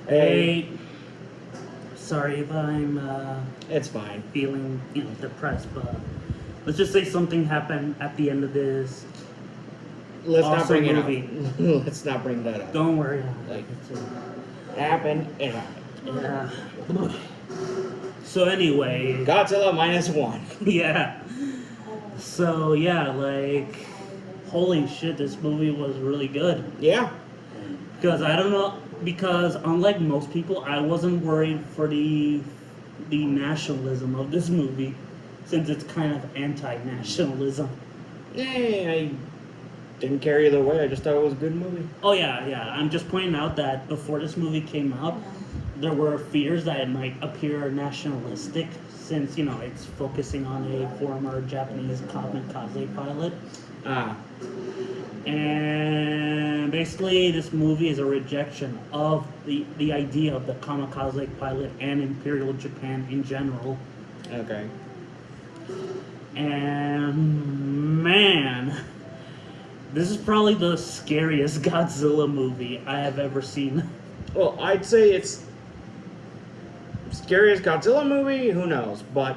Hey, sorry if I'm It's fine. feeling, depressed, but let's just say something happened at the end of this Let's not awesome bring movie. it up. Let's not bring that up. Don't worry. Like, It's, happened. It happened. yeah. So anyway, Godzilla -1. yeah. So yeah, like, holy shit, this movie was really good. Yeah. Because I don't know, because unlike most people, I wasn't worried for the nationalism of this movie, since it's kind of anti-nationalism. I didn't care either way. I just thought it was a good movie. Oh yeah. I'm just pointing out that before this movie came out, there were fears that it might appear nationalistic, since it's focusing on a former Japanese kamikaze pilot. Ah. And basically, this movie is a rejection of the idea of the kamikaze pilot and Imperial Japan in general. Okay. And man, this is probably the scariest Godzilla movie I have ever seen. Well, I'd say it's scariest Godzilla movie. Who knows? But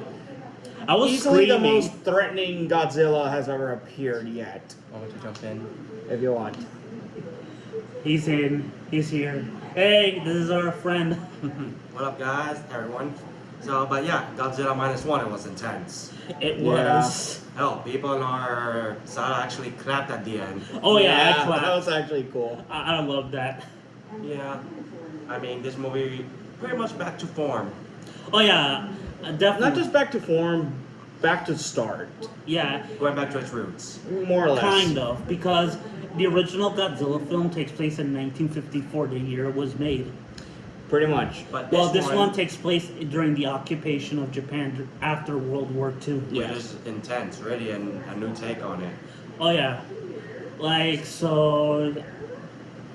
I was easily the screaming. most threatening Godzilla has ever appeared yet. Why don't you jump in? If you want. He's in. He's here. Hey, this is our friend. What up, guys? Everyone. So, but yeah, Godzilla -1, it was intense. It Yeah. was. Hell, people on our side actually clapped at the end. Oh yeah, I clapped. that was actually cool. I love that. Yeah. I mean, this movie pretty much back to form. Oh yeah, definitely. Not just back to form, back to start. Yeah, Going back to its roots. More or less. kind of, because the original Godzilla film takes place in 1954, the year it was made. Pretty much. But Well, this one takes place during the occupation of Japan after World War II. which is intense, really, and a new take on it. Oh yeah, like so.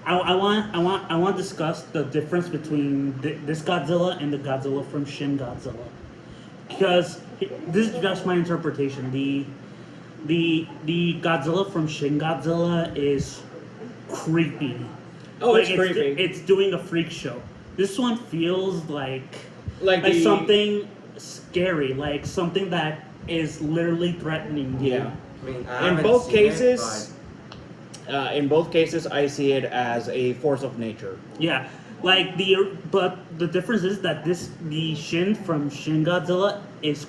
I want to discuss the difference between this Godzilla and the Godzilla from Shin Godzilla, because this is just my interpretation. The Godzilla from Shin Godzilla is creepy. Oh, Like, it's creepy. It's doing a freak show. This one feels like the- something scary, like something that is literally threatening you. Yeah. I mean, I In haven't both seen it, cases, I see it as a force of nature. Yeah, like but the difference is that the Shin from Shin Godzilla is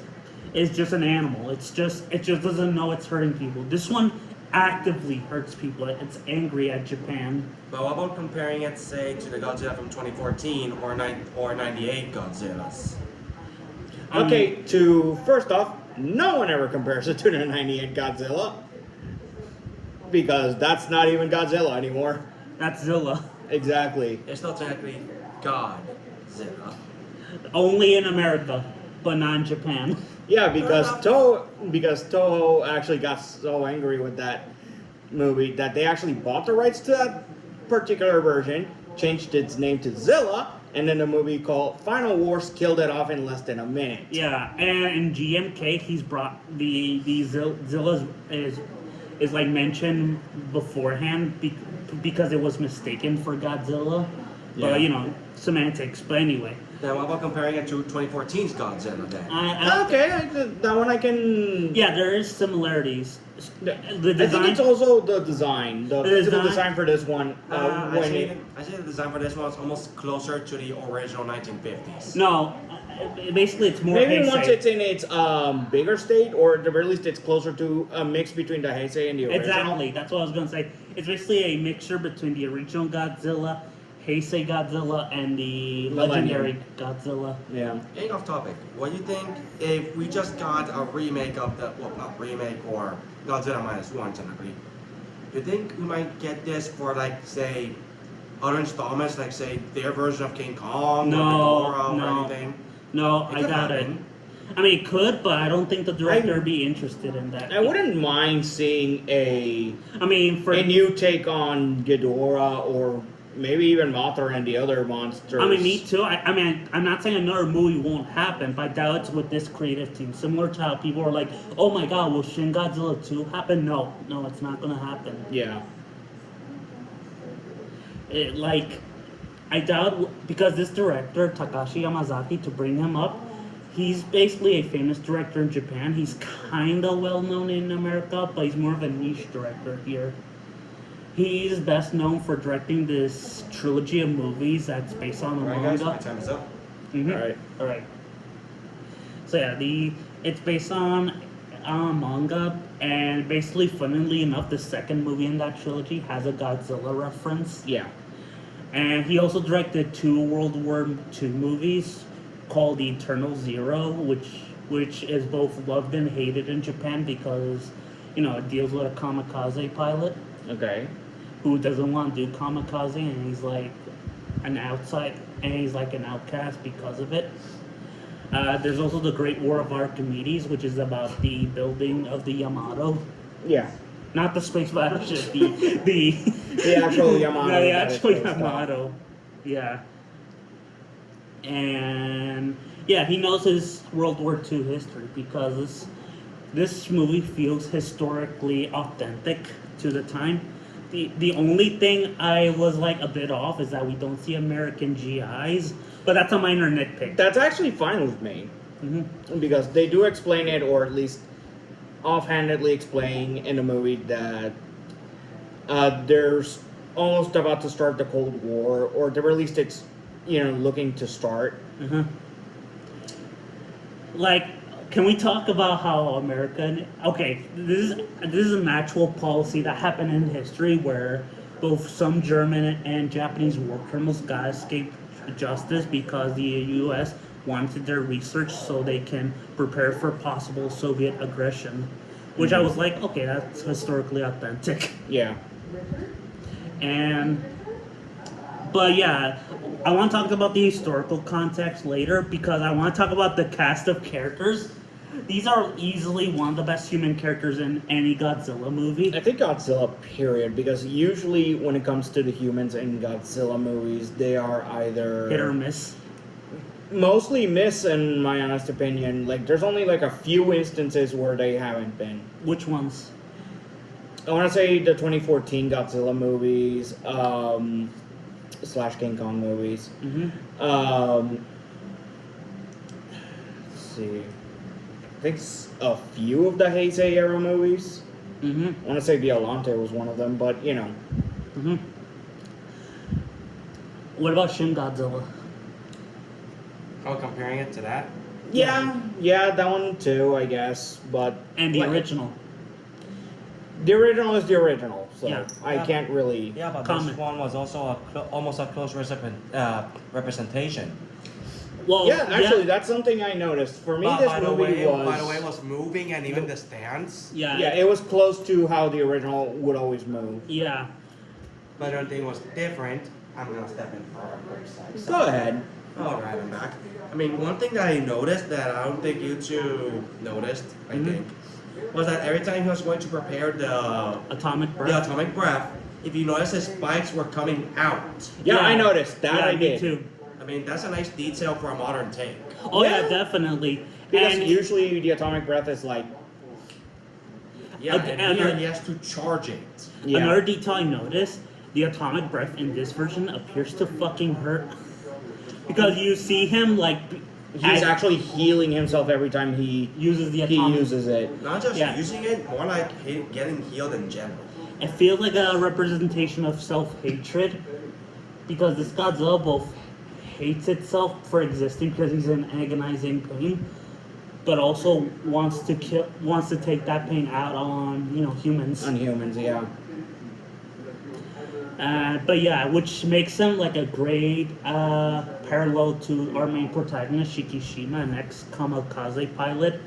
just an animal. It just doesn't know it's hurting people. This one actively hurts people. It's angry at Japan. but what about comparing it, say, to the Godzilla from 2014 or 98 Godzillas? Okay, first off, no one ever compares it to the 98 Godzilla. Because that's not even Godzilla anymore. That's Zilla. Exactly. It's still technically Godzilla. Only in America, but not in Japan. Yeah, because Toho actually got so angry with that movie that they actually bought the rights to that particular version, changed its name to Zilla, and then the movie called Final Wars killed it off in less than a minute. Yeah, and in GMK, he's brought the Zilla is like mentioned beforehand because it was mistaken for Godzilla. Yeah. But semantics. But anyway, Then what about comparing it to 2014's Godzilla then? That one I can. yeah, there is similarities. The I think design. it's also the design. The design- design for this one. I when say the design for this one is almost closer to the original 1950s. No, basically it's more. maybe Heisei. once it's in its bigger state, or at the very least, it's closer to a mix between the Heisei and the original. Exactly, that's what I was gonna say. It's basically a mixture between the original Godzilla, Heisei Godzilla, and the legendary Godzilla. Yeah. Getting off topic, what do you think if we just got a remake of not remake or Godzilla -1 technically? Do you think we might get this for, like, say, other installments, like, say, their version of King Kong or Ghidorah or anything? No, I could doubt it. happen. I mean, it could, but I don't think the director would be interested in that. I wouldn't mind seeing a I mean, for new take on Ghidorah, or maybe even Mothra and the other monsters. I mean, me too. I mean, I'm not saying another movie won't happen, but I doubt it's with this creative team. Similar to how people are like, "Oh my God, will Shin Godzilla 2 happen?" No, it's not gonna happen. Yeah. I doubt because this director Takashi Yamazaki, to bring him up, he's basically a famous director in Japan. He's kind of well known in America, but he's more of a niche director here. He's best known for directing this trilogy of movies that's based on a Alright, manga. guys, my time is up. Mhm. Alright. All right. So yeah, it's based on manga, and basically, funnily enough, the second movie in that trilogy has a Godzilla reference. Yeah. And he also directed 2 World War II movies called Eternal Zero, which is both loved and hated in Japan because, it deals with a kamikaze pilot Okay. who doesn't want to do kamikaze, and he's like an outcast because of it. There's also the Great War of Archimedes, which is about the building of the Yamato. Yeah. Not the space battleship, the The actual Yamato. No, the that is actual based on. Yamato. Yeah. And yeah, he knows his World War II history because this movie feels historically authentic to the time. The only thing I was like a bit off is that we don't see American GIs, but that's a minor nitpick. That's actually fine with me Hmm. because they do explain it, or at least offhandedly explain in the movie that there's almost about to start the Cold War, or at the very least it's looking to start. Uh-huh. Like, can we talk about how American? Okay, this is an actual policy that happened in history where both some German and Japanese war criminals got escaped justice because the U.S. wanted their research so they can prepare for possible Soviet aggression. Which I was like, okay, that's historically authentic. Yeah. But yeah, I want to talk about the historical context later because I want to talk about the cast of characters. These are easily one of the best human characters in any Godzilla movie. I think Godzilla, period, because usually when it comes to the humans in Godzilla movies, they are either Hit or miss. mostly miss, in my honest opinion. Like, there's only like a few instances where they haven't been. Which ones? I want to say the 2014 Godzilla movies, / King Kong movies. Mm-hmm. Let's see. I think a few of the Heisei era movies. Mm-hmm. I want to say Violante was one of them, but Mm-hmm. What about Shin Godzilla? Oh, comparing it to that? yeah, that one too, I guess. But And the like, original. the original is the original, so Yeah. I can't really. Yeah, but Comment. this one was also almost a close representation. Well, Yeah, actually, that's something I noticed. For me, But this by the movie way, was. by the way, it was moving, and even the stance. yeah, Yeah, it was close to how the original would always move. yeah. But the only thing was different. I'm gonna step in for a quick second. Go ahead. Alright, I'm back. I mean, one thing that I noticed that I don't think you two noticed, I Mhm. think, was that every time he was going to prepare the Atomic breath. atomic breath, if you notice his spikes were coming out. Yeah, Yeah. I noticed that. Yeah, I me did. too. I mean, that's a nice detail for a modern tank. Oh yeah, Yeah. definitely. Because And usually the atomic breath is like. Yeah, Okay, and here and- he has to charge it. Yeah. another detail I noticed, the atomic breath in this version appears to fucking hurt. Because you see him like He's actually healing himself every time he uses the he atomic. uses it. Not just Yeah. using it, more like getting healed in general. It feels like a representation of self-hatred, because this Godzilla both hates itself for existing because he's in agonizing pain, but also wants to take that pain out on humans. On humans, yeah. But yeah, which makes him like a great parallel to our main protagonist Shikishima, an ex-kamikaze pilot,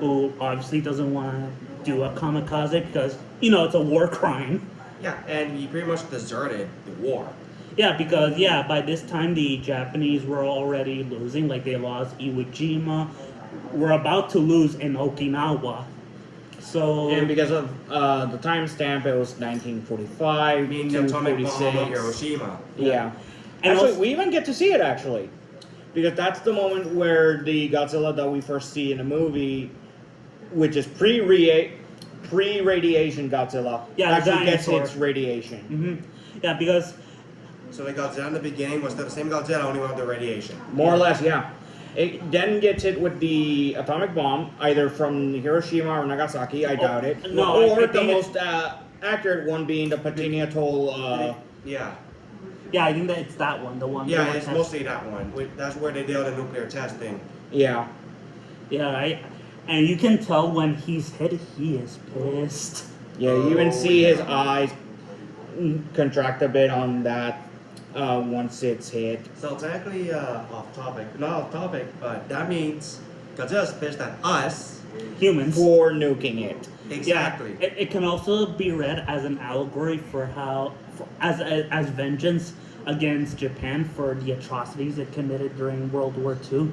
who obviously doesn't want to do a kamikaze because it's a war crime. Yeah, and he pretty much deserted the war. Yeah, because by this time the Japanese were already losing. Like they lost Iwo Jima, we're about to lose in Okinawa. So And because of the timestamp, it was 1945 I mean, the atomic bomb of 46. Hiroshima. Yeah. And Actually, also- we even get to see it actually, because that's the moment where the Godzilla that we first see in the movie, which is pre-radiation Godzilla, Yeah, the actually gets dinosaur. its radiation. Yeah, because So the Godzilla in the beginning was the same Godzilla, only without the radiation. More or less, yeah. It then gets hit with the atomic bomb, either from Hiroshima or Nagasaki. I doubt it. no, I or the think it's- most accurate one being the Patini Atoll. Yeah. Yeah, I think that it's that one. The one. Yeah, the one it's test- mostly that one. That's where they did all the nuclear testing. Yeah. Yeah, right. And you can tell when he's hit, he is pissed. Yeah, you even Oh, see yeah. his eyes contract a bit on that once it's hit. So technically, off topic, not off topic, but that means Godzilla's pissed at us. Humans. For nuking it. Exactly. Yeah, it can also be read as an allegory for as vengeance against Japan for the atrocities it committed during World War II.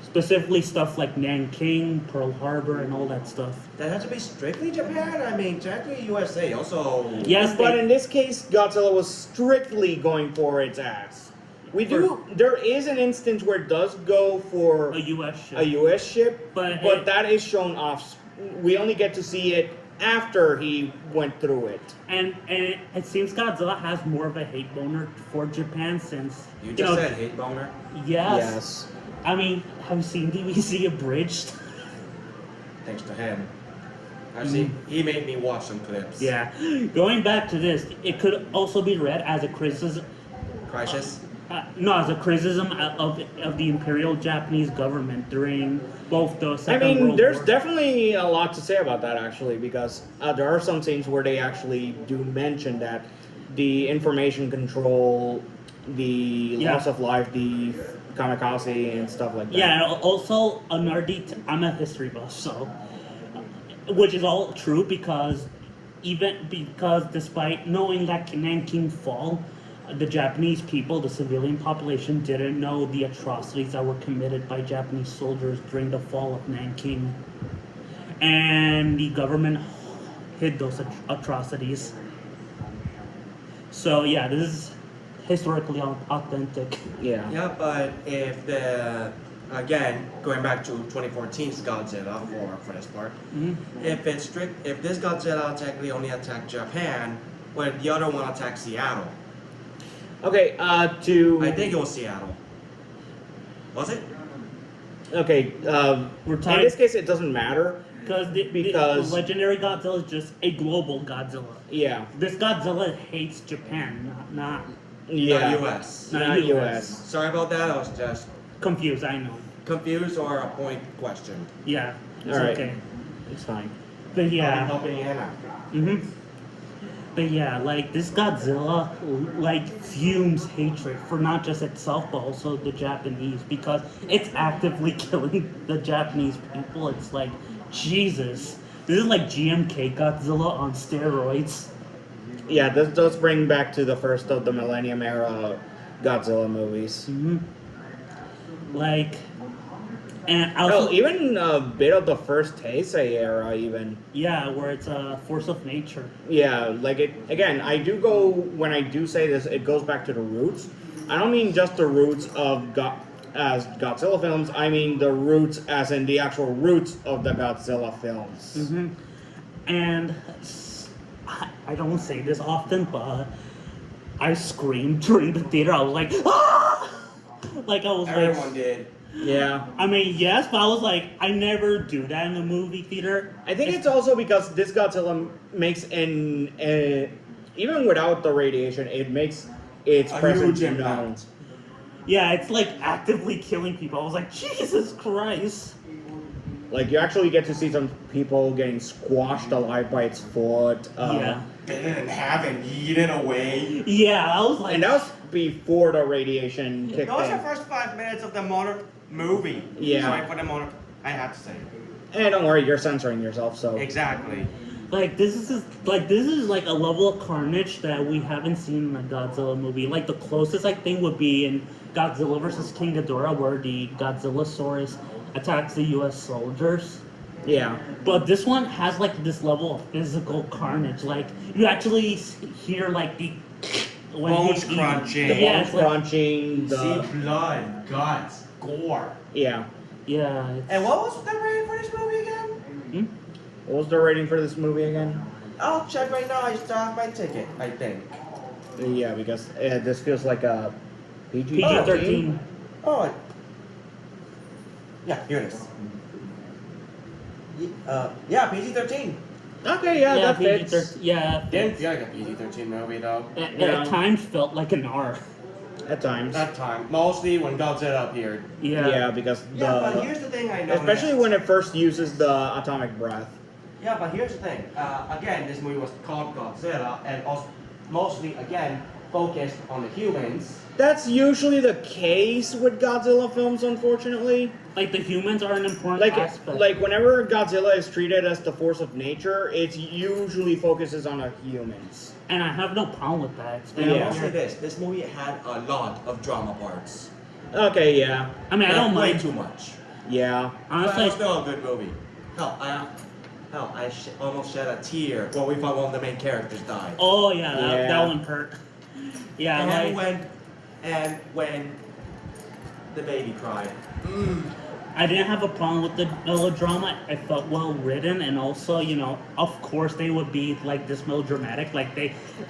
Specifically stuff like Nanking, Pearl Harbor, and all that stuff. That has to be strictly Japan. I mean, technically USA also. Yes, But they- in this case, Godzilla was strictly going for its ass. There is an instance where it does go for a U.S. ship. a U.S. ship, But but it- that is shown off. We only get to see it after he went through it. And it seems Godzilla has more of a hate boner for Japan since You just said hate boner. Yes. I mean, have you seen DBC Abridged? Thanks to him. Actually, he made me watch some clips. Yeah. Going back to this, it could also be read as a criticism. Crisis. No, as a criticism of the Imperial Japanese government during both the I Second mean, World there's War. definitely a lot to say about that actually, because there are some scenes where they actually do mention that the information control, the Yeah. loss of life, the kamikaze and stuff like that. Yeah, and also another I'm a history buff, so which is all true because despite knowing that Nanking fall, the Japanese people, the civilian population, didn't know the atrocities that were committed by Japanese soldiers during the fall of Nanking, and the government hid those atrocities. So yeah, this is historically authentic. Yeah. Yeah, but if again, going back to 2014's Godzilla for this part, Mhm. if this Godzilla technically only attacked Japan, when the other one attacked Seattle, Okay. I think it was Seattle. Was it? Okay. We're In talking this case, it doesn't matter. because because- the legendary Godzilla is just a global Godzilla. Yeah. This Godzilla hates Japan, not Yeah. Not US. Not Not US. US. Sorry about that. I was just confused. I know. confused or a point question. Yeah, it's All right. okay. It's fine. But yeah, Helping Hannah. But yeah, like this Godzilla, like fumes hatred for not just itself but also the Japanese because it's actively killing the Japanese people. It's like Jesus. This is like GMK Godzilla on steroids. Yeah, this does bring back to the first of the Millennium era Godzilla movies. Like, and also, Oh, even a bit of the first Heisei era, even. yeah, where it's a force of nature. Yeah, like it again. I do go when I do say this. It goes back to the roots. I don't mean just the roots of as Godzilla films. I mean the roots as in the actual roots of the Godzilla films. And I don't say this often, but I screamed during the theater. I was like, ah! Like I was Everyone like, did. Yeah, I mean, yes, but I was like, I never do that in a movie theater. I think it's also because this Godzilla makes even without the radiation, it makes its A presence huge known. impact. Yeah, it's like actively killing people. I was like, Jesus Christ. Like you actually get to see some people getting squashed alive by its foot. Yeah. They didn't have it eaten away. Yeah, I was like, And that was before the radiation kicked That was the in. first 5 minutes of the movie. Yeah. Sorry for the I have to say. And don't worry, you're censoring yourself, so. Exactly. this is like a level of carnage that we haven't seen in a Godzilla movie. Like the closest I think would be in Godzilla vs. King Ghidorah, where the Godzillasaurus attacks the U.S. soldiers. Yeah. But this one has like this level of physical carnage. Like you actually hear like the when Bones he's eating. crunching. The Yeah, bones it's like, crunching, the. See blood, guts, gore. Yeah. yeah. It's, And what was the rating for this movie again? What was the rating for this movie again? I'll check right now. I still have my ticket, I think. Yeah, because this feels like a PG PG-13. Oh. Yeah, here it is. Yeah, PG-13. Okay, yeah, that fits. PG-13. Yeah, Didn't feel like a PG-13 movie though. Yeah. at times felt like an R. At times. That time, mostly when Godzilla appeared. Yeah, because Yeah, but here's the thing I noticed. especially when it first uses the atomic breath. Yeah, but here's the thing. Again, this movie was called Godzilla, and also mostly again focused on the humans. That's usually the case with Godzilla films, unfortunately. Like the humans are an important Like, aspect. like whenever Godzilla is treated as the force of nature, it usually focuses on the humans. and I have no problem with that. It's And been I'll Yeah. say this: this movie had a lot of drama parts. Okay, yeah, I mean, I don't way mind. too much. yeah. But Honestly, it was still a good movie. I almost shed a tear when we found one of the main characters died. oh yeah, that, Yeah. that one hurt. Yeah, and like when the baby cried. I didn't have a problem with the melodrama. It felt well written, and also, you know, of course they would be like this melodramatic.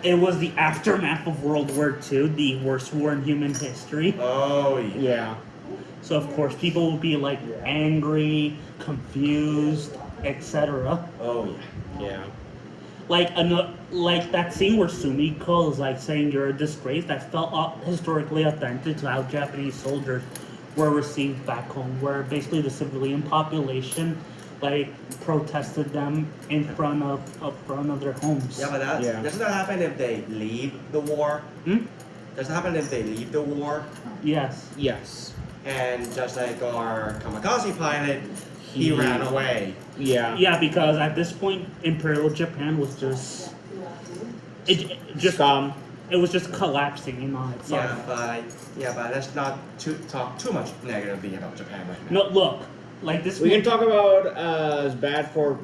It was the aftermath of World War II, the worst war in human history. Oh yeah. Yeah. So of course people would be like angry, confused, etc. Oh yeah. Yeah. Like that scene where Sumiko is like saying you're a disgrace. That felt historically authentic to how Japanese soldiers were received back home, where basically the civilian population like protested them in front of their homes. Yeah, but doesn't that happen if they leave the war? Hmm? Does that happen if they leave the war? Yes. Yes. And just like our kamikaze pilot, he ran away. Yeah. Yeah, because at this point, Imperial Japan was just Scum. it was just collapsing in on itself. But let's not talk too much negatively about Japan right now. No, look, like this. We can movie- talk about as bad for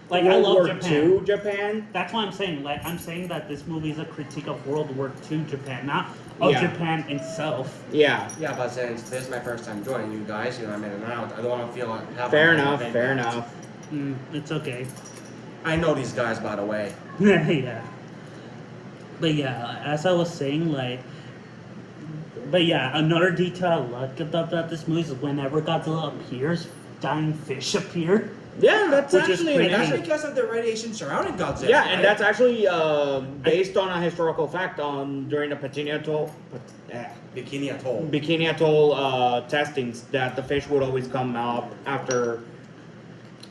Like I World love War Japan. II Japan. That's why I'm saying. Like I'm saying that this movie is a critique of World War II Japan, not of Yeah. Japan itself. Yeah. Yeah, but since this is my first time joining you guys, I'm in and out. I don't want to feel like Fair enough. Fair enough. It's okay. I know these guys, by the way. Yeah. But yeah, as I was saying, another detail I like about this movie is whenever Godzilla appears, dying fish appear. Yeah, that's Which is actually pretty- And that's because of the radiation surrounding Godzilla. yeah, and right? that's actually based on a historical fact on during the Bikini Atoll. Bikini Atoll testings that the fish would always come up after,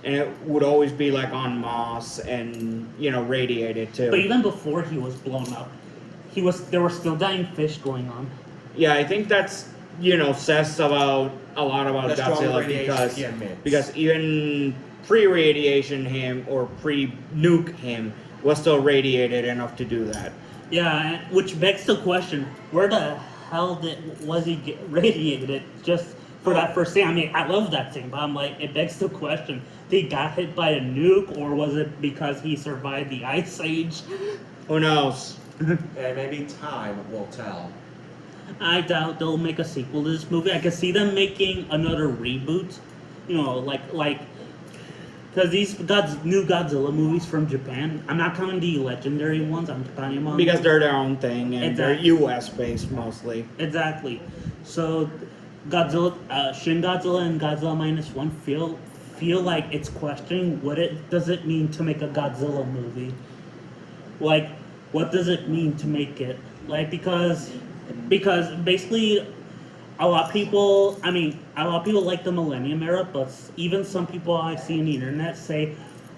and it would always be like on moss and radiated too. But even before he was blown up, there were still dying fish going on. Yeah, I think that's says about a lot about The strong Godzilla radiation he emits. because even pre-radiation him or pre-nuke him was still radiated enough to do that. Yeah, which begs the question: where the hell was he radiated just for that first scene? I mean, I love that scene, but I'm like, it begs the question: did he got hit by a nuke, or was it because he survived the ice age? Who knows? And maybe time will tell. I doubt they'll make a sequel to this movie. I could see them making another reboot, because these new Godzilla movies from Japan. I'm not counting the legendary ones. I'm talking about Because they're their own thing and they're Exactly. U.S. based mostly. Exactly. So, Godzilla, Shin Godzilla and Godzilla -1 feel like it's questioning what it does it mean to make a Godzilla movie. Like, what does it mean to make it? Like, because basically, a lot of people like the Millennium Era, but even some people I see on the internet say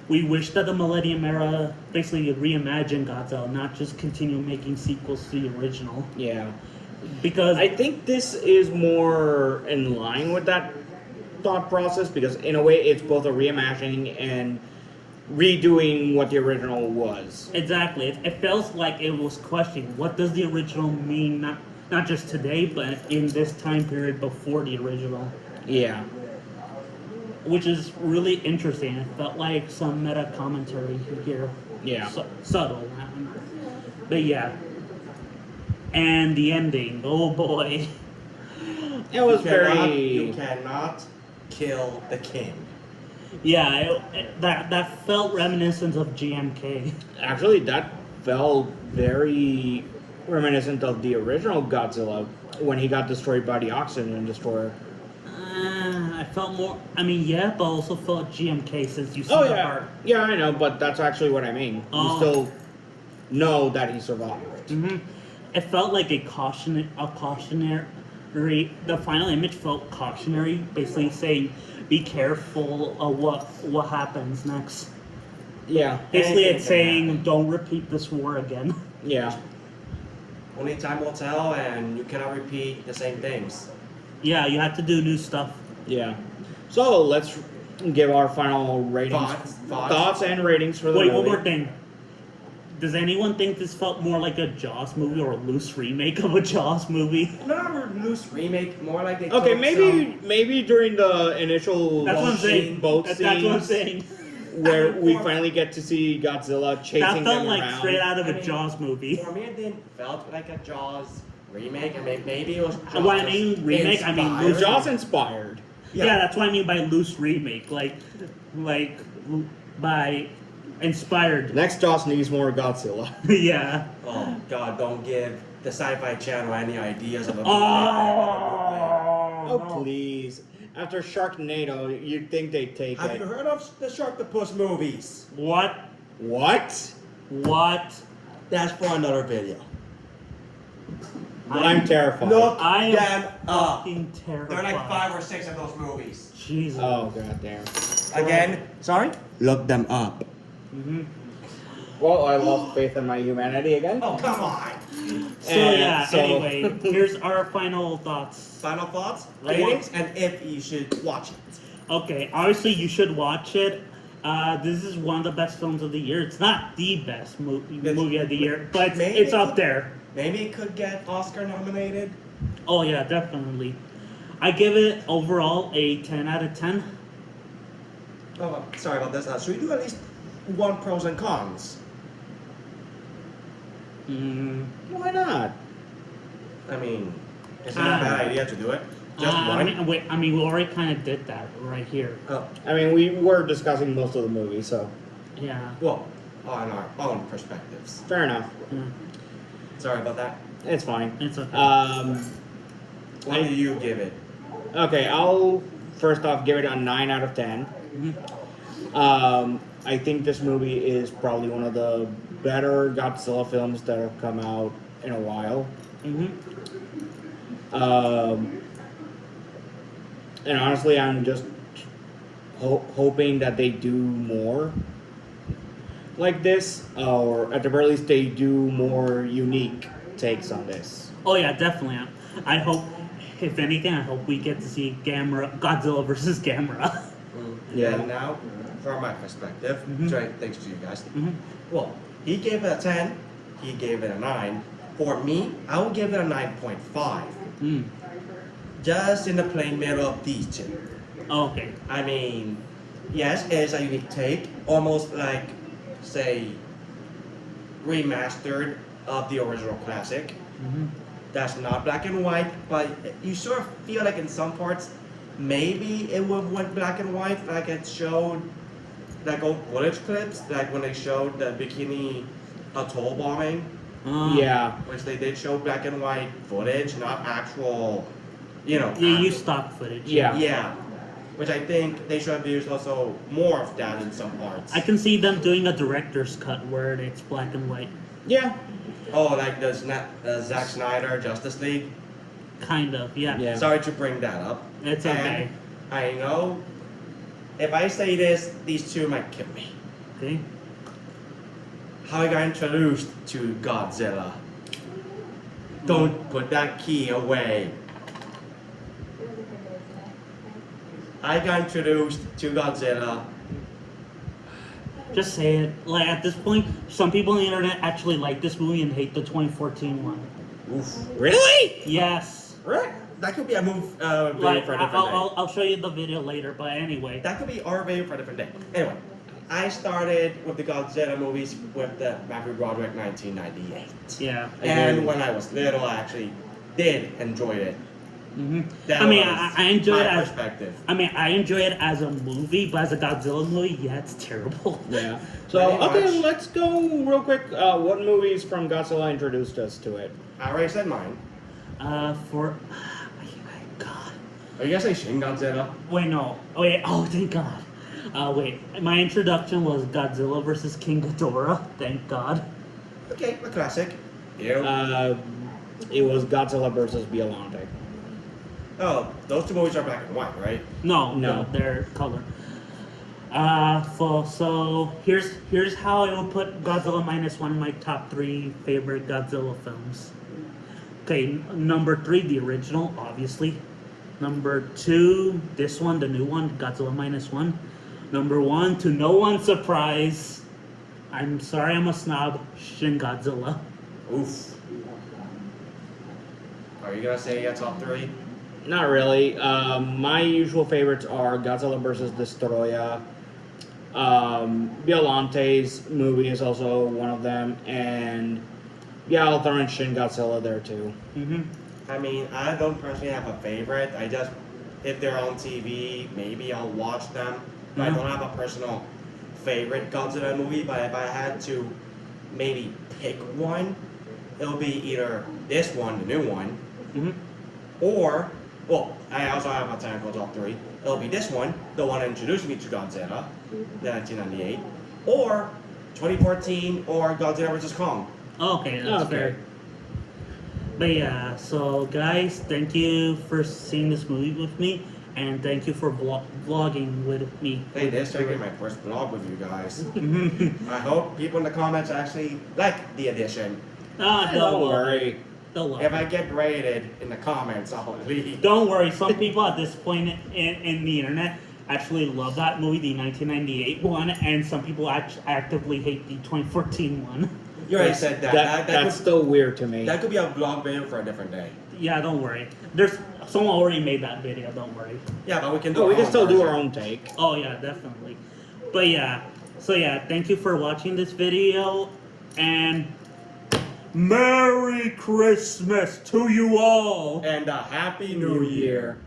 we wish that the Millennium Era basically reimagined Godzilla, not just continue making sequels to the original. Yeah. Because I think this is more in line with that thought process because in a way it's both a reimagining and redoing what the original was. exactly, it feels like it was questioning what does the original mean, not just today, but in this time period before the original, Yeah. which is really interesting. It felt like some meta commentary here. Yeah. Subtle, but yeah. And the ending, oh boy. It was You very cannot kill the king. Yeah, that felt reminiscent of GMK. actually that felt very reminiscent of the original Godzilla when he got destroyed by the oxygen destroyer. I felt more. I mean, yeah, but also felt GMK since you see Oh the yeah, heart. yeah, I know, but that's actually what I mean. Oh. You still know that he survived. hmm It felt like a cautionary. The final image felt cautionary, basically saying, "Be careful of what happens next." Yeah, Basically, Anything it's can saying, happen. "Don't repeat this war again." yeah. Only time will tell, and you cannot repeat the same things. Yeah, you have to do new stuff. Yeah. So let's give our final ratings, Thoughts? and ratings for the Wait, movie. one more thing. Does anyone think this felt more like a Jaws movie or a loose remake of a Jaws movie? Not a loose remake, more like they Okay, took maybe during the initial That's what I'm saying. boat That's scenes what I'm saying. where we Or- finally get to see Godzilla chasing That felt them like around. straight out of I a mean, Jaws movie. For me, it didn't felt like a Jaws remake. I mean, maybe it was. Jaws When I mean remake, I mean inspired. loose- Jaws inspired. Yeah. That's what I mean by loose remake. Like by inspired. Next Jaws needs more Godzilla. Yeah. Oh God! Don't give the Sci-Fi Channel any ideas of a. Oh no. please! After Sharknado, you'd think they'd take Have it. you heard of the Sharktopus movies? What? What? What? That's for another video. I'm terrified. Look I am them up. fucking terrified. There are like 5 or 6 of those movies. Jesus. Oh goddamn. Again, sorry. Look them up. hmm Well, I lost faith in my humanity again. Oh come on. So And yeah. so- Anyway, here's our final thoughts. Final thoughts, I want- ratings, and if you should watch it. Okay, obviously you should watch it. This is one of the best films of the year. It's not the best movie of the year, but Maybe it's it up could- there. Maybe it could get Oscar nominated. Oh yeah, definitely. I give it overall a 10 out of 10. Oh, sorry about this. Should we do at least one pros and cons? Mm, Why not? I mean, it's not a bad idea to do it. Just I one. mean, wait, I mean, we already kind of did that right here. Oh, I mean, we were discussing most of the movie, so Yeah. well, on our own perspectives. fair enough. yeah. Sorry about that. It's fine. It's okay. What do you give it? Okay, I'll first off give it a 9 out of 10. Mhm. I think this movie is probably one of the better Godzilla films that have come out in a while. Mhm. And honestly, I'm just hoping that they do more like this, or at the very least, they do more unique takes on this. Oh yeah, definitely. I hope, if anything, I hope we get to see Godzilla versus Gamera. Yeah. And now, from my perspective, Mhm. sorry, thanks to you guys. Mhm. Well, he gave it a 10. He gave it a 9. For me, I will give it a 9.5. Mm. Just in the plain middle of these two. Okay. I mean, yes, it is a unique take, almost like, say, remastered of the original classic. Mhm. That's not black and white, but you sort of feel like in some parts, maybe it would went black and white, like it showed, like old footage clips, like when they showed the Bikini Atoll bombing, Yeah. which they did show black and white footage, not actual, you know. Yeah, you actual- stock footage. Yeah. Yeah, which I think they should have used also more of that in some parts. I can see them doing a director's cut where it's black and white. Yeah. Oh, like the Zack Snyder Justice League. Kind of, yeah. Yeah. Sorry to bring that up. It's And okay. I know if I say this, these two might kill me. Okay. How I got introduced to Godzilla. Don't put that key away. I got introduced to Godzilla. Just say it. Like at this point, some people on the internet actually like this movie and hate the 2014 one. Oof. Really? Yes. Right? That could be a video Like for a different day. I'll show you the video later. But anyway. That could be our video for a different day. Anyway, I started with the Godzilla movies with the Matthew Broderick 1998. Yeah. And when I was little, I actually did enjoy it. That I mean, was I enjoy my it as perspective. I mean, I enjoy it as a movie, but as a Godzilla movie, yeah, it's terrible. Yeah. So Pretty okay, much. let's go real quick. What movies from Godzilla introduced us to it? I already said mine. God. Are you gonna say Shin Godzilla? Wait, no. Wait, oh, thank God. Wait, my introduction was Godzilla versus King Ghidorah. Thank God. Okay, a classic. You. It was Godzilla versus Biollante. Oh, those two movies are black and white, right? No, No. they're color. So here's how I would put Godzilla -1 in my top 3 favorite Godzilla films. Okay, number 3, the original, obviously. Number 2, this one, the new one, Godzilla -1. Number 1, to no one's surprise, I'm sorry I'm a snob, Shin Godzilla. Oof. Are you gonna say your top 3? Not really. My usual favorites are Godzilla versus Destoroyah. Biolante's movie is also one of them, and yeah, I'll throw in Shin Godzilla there too. Mm-hmm. I mean, I don't personally have a favorite. I just, if they're on TV, maybe I'll watch them. But I don't have a personal favorite Godzilla movie. But if I had to maybe pick one, it'll be either this one, the new one, Mm-hmm. or, well, I also have a technical top 3. It'll be this one, the one that introduced me to Godzilla, the 1998, or 2014, or Godzilla vs. Kong. Okay, that's Okay. fair. But yeah, so guys, thank you for seeing this movie with me, and thank you for vlogging with me. Hey, this is my first vlog with you guys. Mhm. I hope people in the comments actually like the edition. Don't worry. Don't worry. If I get rated in the comments, I'll leave. Don't worry. Some people at this point in the internet actually love that movie, the 1998 one, and some people actively hate the 2014 one. You already said that. That's That still weird to me. that could be a vlog video for a different day. Yeah, don't worry. There's someone already made that video. Don't worry. Yeah, but we can do. Oh, we our can own still do version. our own take. Oh yeah, definitely. But yeah, so yeah, thank you for watching this video, and Merry Christmas to you all. And a happy New Year.